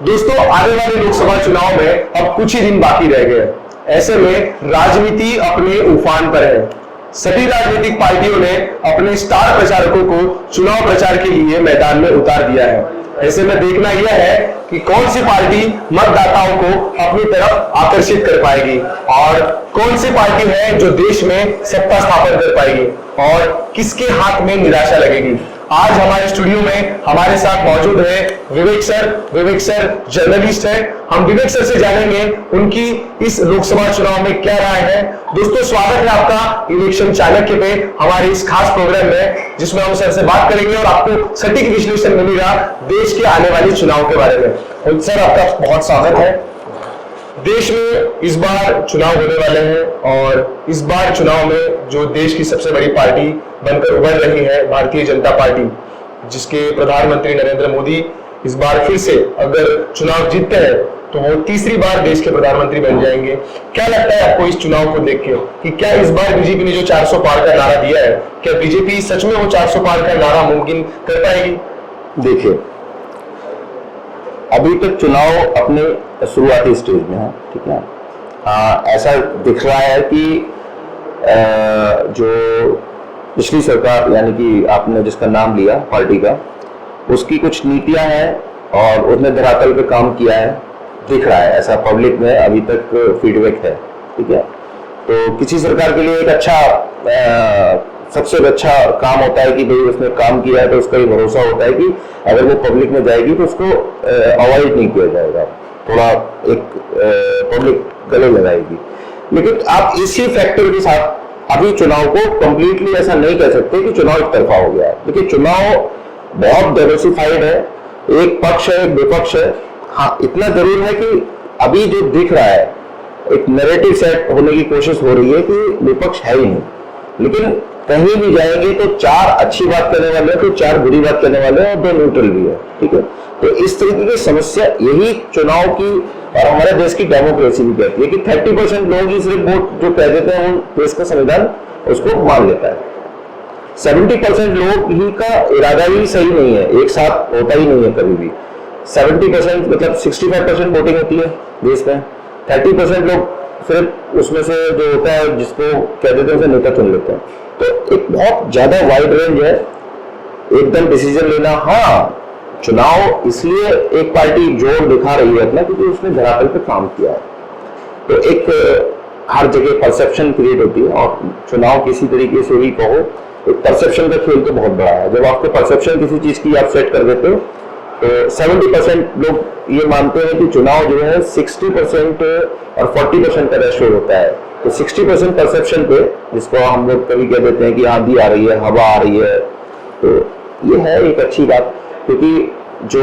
दोस्तों, आने वाले लोकसभा चुनाव में अब कुछ ही दिन बाकी रह गए। ऐसे में राजनीति अपने उफान पर है। सभी राजनीतिक पार्टियों ने अपने स्टार प्रचारकों को चुनाव प्रचार के लिए मैदान में उतार दिया है। ऐसे में देखना यह है कि कौन सी पार्टी मतदाताओं को अपनी तरफ आकर्षित कर पाएगी और कौन सी पार्टी है जो देश में सत्ता स्थापन कर पाएगी और किसके हाथ में निराशा लगेगी। आज हमारे स्टूडियो में हमारे साथ मौजूद है विवेक सर जर्नलिस्ट है। हम विवेक सर से जानेंगे उनकी इस लोकसभा चुनाव में क्या राय है। दोस्तों, स्वागत है आपका इलेक्शन चाणक्य पे हमारे इस खास प्रोग्राम में, जिसमें हम सर से बात करेंगे और आपको सटीक विश्लेषण मिलेगा देश के आने वाले चुनाव के बारे में। सर, आपका बहुत स्वागत है। देश में इस बार चुनाव होने वाले हैं और इस बार चुनाव में जो देश की सबसे बड़ी पार्टी बनकर उभर रही है भारतीय जनता पार्टी, जिसके प्रधानमंत्री नरेंद्र मोदी इस बार फिर से अगर चुनाव जीतते हैं तो वो तीसरी बार देश के प्रधानमंत्री बन जाएंगे। क्या लगता है आपको इस चुनाव को देख के कि क्या इस बार बीजेपी ने जो 400 पार का नारा दिया है, क्या बीजेपी सच में वो 400 पार का नारा मुमकिन कर पाएगी? देखिए, अभी तक चुनाव अपने शुरुआती स्टेज में है, ठीक है। ऐसा दिख रहा है कि जो पिछली सरकार, यानी कि आपने जिसका नाम लिया पार्टी का, उसकी कुछ नीतियां हैं और उसने धरातल पे काम किया है, दिख रहा है। ऐसा पब्लिक में अभी तक फीडबैक है, ठीक है। तो किसी सरकार के लिए एक अच्छा सबसे अच्छा काम होता है कि भाई उसने काम किया है तो उसका ये भरोसा होता है कि अगर वो पब्लिक में जाएगी तो उसको अवॉइड नहीं किया जाएगा, थोड़ा एक पब्लिक गले लगाएगी। लेकिन आप इसी फैक्टर के साथ अभी चुनाव को कंप्लीटली ऐसा नहीं कह सकते कि चुनाव एक तरफा हो गया है। देखिए, चुनाव बहुत डाइवर्सिफाइड है, एक पक्ष है, एक विपक्ष है। हाँ, इतना जरूर है कि अभी जो दिख रहा है एक नैरेटिव सेट होने की कोशिश हो रही है कि विपक्ष है ही नहीं, लेकिन कहीं भी जाएंगे तो 4 अच्छी बात करने वाले हैं तो 4 बुरी बात करने वाले हैं और 2 न्यूट्रल भी है, ठीक है। तो इस तरीके की समस्या यही चुनाव की और हमारे देश की डेमोक्रेसी भी कहती है कि 30% लोग ही सिर्फ वोट जो कह देते हैं वो देश का संविधान उसको मान लेता है। 70% लोग ही का इरादा ही सही नहीं है, एक साथ होता ही नहीं है कभी भी। 70% मतलब 65% वोटिंग होती है देश में, 30% लोग सिर्फ उसमें से जो होता है जिसको कह देते हैं उसे नेता चुन लेते हैं। तो एक बहुत ज्यादा वाइड रेंज है एकदम डिसीजन लेना। हाँ, चुनाव इसलिए एक पार्टी जोर दिखा रही है अपना क्योंकि उसने धरातल पे काम किया है। तो एक हर जगह परसेप्शन क्रिएट होती है और चुनाव किसी तरीके से भी कहो, एक परसेप्शन का खेल तो बहुत बड़ा है। जब आपको परसेप्शन किसी चीज की आप सेट कर देते हो तो 70% लोग ये मानते हैं कि चुनाव जो है 60% और 40% का रेशियो होता है। तो 60% परसेप्शन पे, जिसको हम लोग कभी कह देते हैं कि आंधी आ रही है, हवा आ रही है, तो ये है एक अच्छी बात, क्योंकि जो